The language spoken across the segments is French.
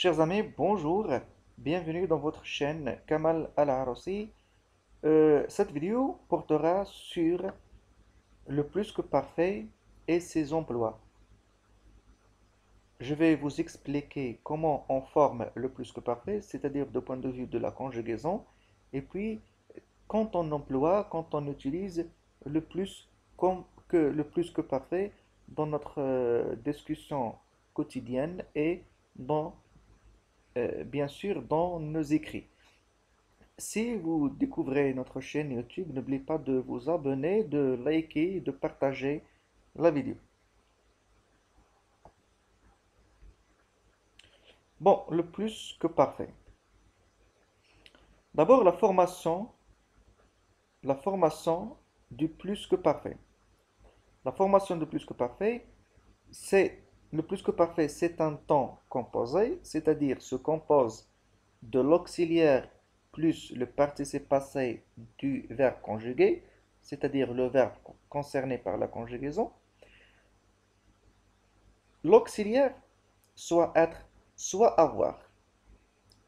Chers amis, bonjour, bienvenue dans votre chaîne Kamal Al-Arossi. Cette vidéo portera sur le plus que parfait et ses emplois. Je vais vous expliquer comment on forme le plus que parfait, c'est-à-dire du point de vue de la conjugaison, et puis quand on emploie, quand on utilise le plus le plus que parfait dans notre discussion quotidienne et bien sûr dans nos écrits. Si vous découvrez notre chaîne YouTube, n'oubliez pas de vous abonner, de liker et de partager la vidéo. Bon, le plus que parfait. D'abord, la formation du plus que parfait. La formation du plus que parfait, c'est le plus que parfait, c'est un temps composé, c'est-à-dire se compose de l'auxiliaire plus le participe passé du verbe conjugué, c'est-à-dire le verbe concerné par la conjugaison. L'auxiliaire, soit être, soit avoir,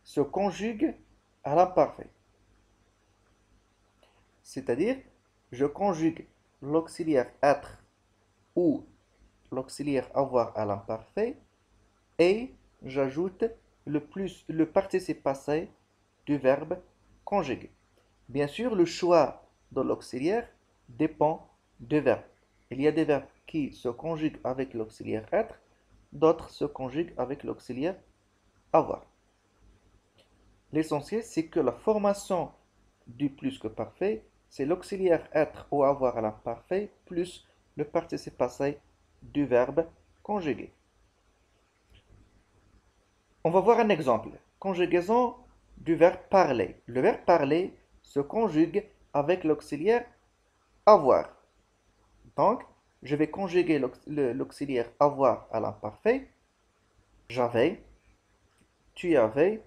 se conjugue à l'imparfait. C'est-à-dire, je conjugue l'auxiliaire être ou l'auxiliaire avoir à l'imparfait et j'ajoute le participe passé du verbe conjugué. Bien sûr, le choix de l'auxiliaire dépend du verbe. Il y a des verbes qui se conjuguent avec l'auxiliaire être, d'autres se conjuguent avec l'auxiliaire avoir. L'essentiel, c'est que la formation du plus que parfait, c'est l'auxiliaire être ou avoir à l'imparfait plus le participe passé du verbe conjugué. On va voir un exemple. Conjugaison du verbe parler. Le verbe parler se conjugue avec l'auxiliaire avoir. Donc, je vais conjuguer l'auxiliaire avoir à l'imparfait. J'avais, tu avais,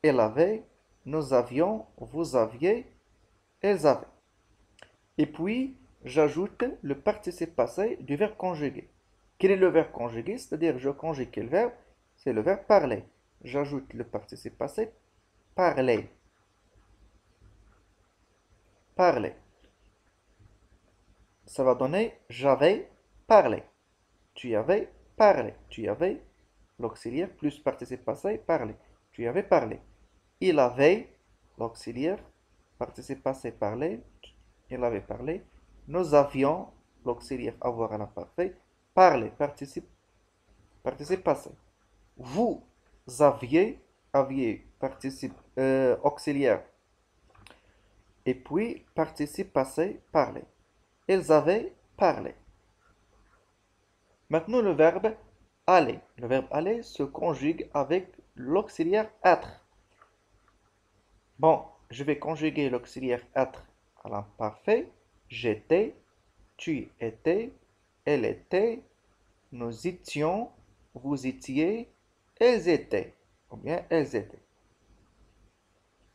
elle avait, nous avions, vous aviez, elles avaient. Et puis, j'ajoute le participe passé du verbe conjugué. Quel est le verbe conjugué? C'est-à-dire, je conjugue quel verbe? C'est le verbe parler. J'ajoute le participe passé, parler, parler. Ça va donner j'avais parlé. Tu avais parlé. Tu avais l'auxiliaire plus participe passé, parler. Tu avais parlé. Il avait l'auxiliaire participe passé, parler. Il avait parlé. Nous avions l'auxiliaire avoir à l'imparfait, parler, participe passé. Vous aviez participe auxiliaire et puis participe passé, parler. Ils avaient parlé. Maintenant, le verbe aller. Le verbe aller se conjugue avec l'auxiliaire être. Bon, je vais conjuguer l'auxiliaire être à l'imparfait. J'étais, tu étais, elle était, nous étions, vous étiez, elles étaient. Ou bien elles étaient.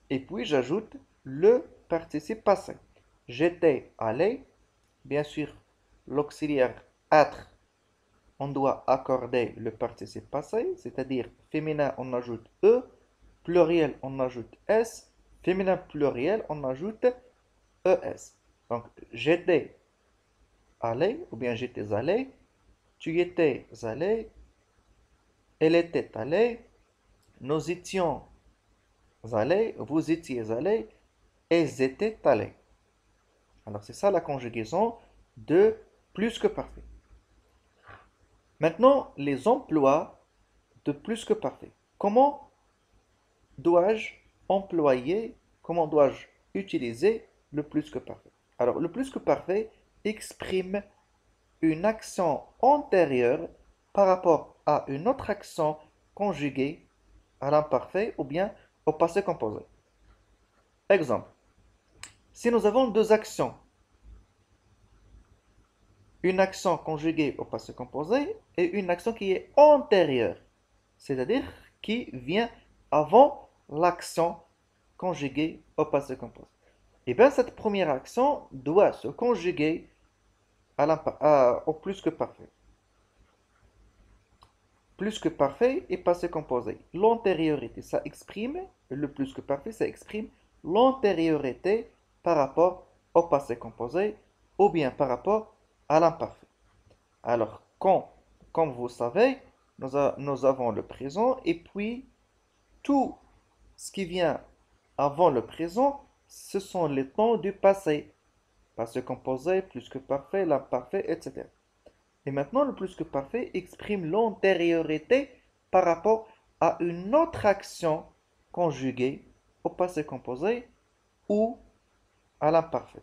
Et puis j'ajoute le participe passé. J'étais allé. Bien sûr, l'auxiliaire être, on doit accorder le participe passé, c'est-à-dire féminin, on ajoute e, pluriel, on ajoute s, féminin pluriel, on ajoute es. Donc, j'étais allé, ou bien j'étais allé, tu étais allé, elle était allée, nous étions allés, vous étiez allés, elles étaient allées. Alors, c'est ça la conjugaison de plus que parfait. Maintenant, les emplois de plus que parfait. Comment dois-je employer, comment dois-je utiliser le plus que parfait? Alors, le plus que parfait exprime une action antérieure par rapport à une autre action conjuguée à l'imparfait ou bien au passé composé. Exemple, si nous avons deux actions, une action conjuguée au passé composé et une action qui est antérieure, c'est-à-dire qui vient avant l'action conjuguée au passé composé. Et bien cette première action doit se conjuguer au plus que parfait. plus que parfait et passé composé. L'antériorité, ça exprime, le plus que parfait, ça exprime l'antériorité par rapport au passé composé ou bien par rapport à l'imparfait. Alors, comme vous savez, nous avons le présent et puis tout ce qui vient avant le présent, ce sont les temps du passé. Passé composé, plus que parfait, l'imparfait, etc. Et maintenant, le plus que parfait exprime l'antériorité par rapport à une autre action conjuguée au passé composé ou à l'imparfait.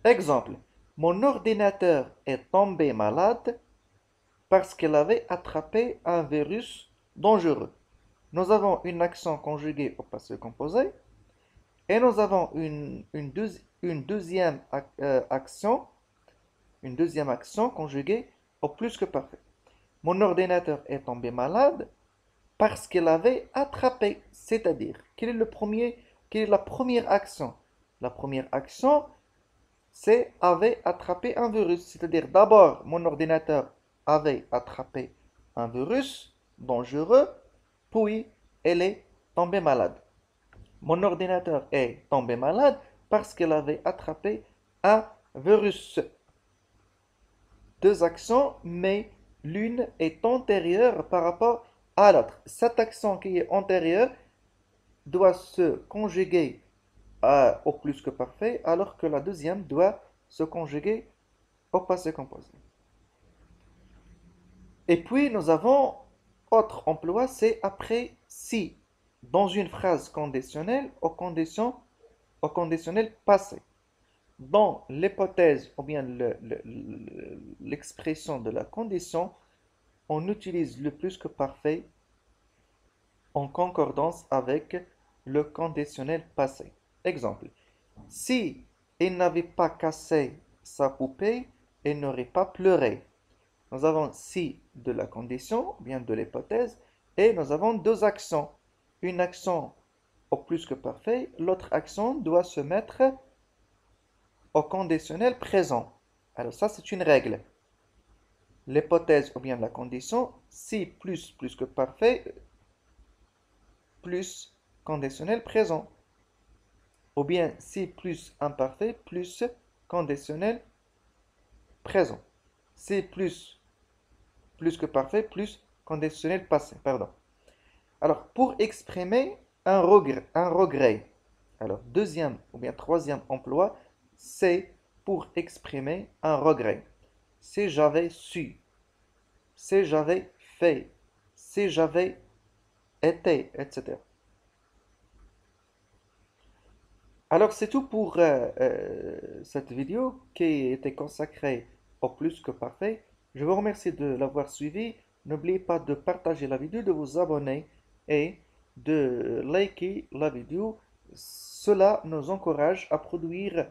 Exemple, mon ordinateur est tombé malade parce qu'il avait attrapé un virus dangereux. Nous avons une action conjuguée au passé composé et nous avons une deuxième action conjuguée au plus que parfait. Mon ordinateur est tombé malade parce qu'il avait attrapé. C'est-à-dire, quelle est la première action? La première action, c'est avait attrapé un virus. C'est-à-dire, d'abord, mon ordinateur avait attrapé un virus dangereux, puis elle est tombée malade. Mon ordinateur est tombé malade parce qu'il avait attrapé un virus. Deux actions, mais l'une est antérieure par rapport à l'autre. Cette action qui est antérieure doit se conjuguer au plus que parfait, alors que la deuxième doit se conjuguer au passé composé. Et puis nous avons autre emploi, c'est après si, dans une phrase conditionnelle au conditionnel passé. Dans l'hypothèse ou bien l'expression de la condition, on utilise le plus que parfait en concordance avec le conditionnel passé. Exemple, si il n'avait pas cassé sa poupée, il n'aurait pas pleuré. Nous avons si de la condition, bien de l'hypothèse, et nous avons deux actions. Une action au plus que parfait, l'autre action doit se mettre au conditionnel présent. Alors ça, c'est une règle. L'hypothèse ou bien la condition, si plus que parfait, plus conditionnel présent. Ou bien si plus imparfait, plus conditionnel présent. Si plus que parfait, plus conditionnel passé. Pardon. Alors, pour exprimer un regret, alors deuxième ou bien troisième emploi, c'est pour exprimer un regret. Si j'avais su, si j'avais fait, si j'avais été, etc. Alors, c'est tout pour cette vidéo qui était consacrée au plus que parfait. Je vous remercie de l'avoir suivi. N'oubliez pas de partager la vidéo, de vous abonner et de liker la vidéo. Cela nous encourage à produire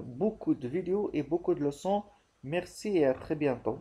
beaucoup de vidéos et beaucoup de leçons. Merci et à très bientôt.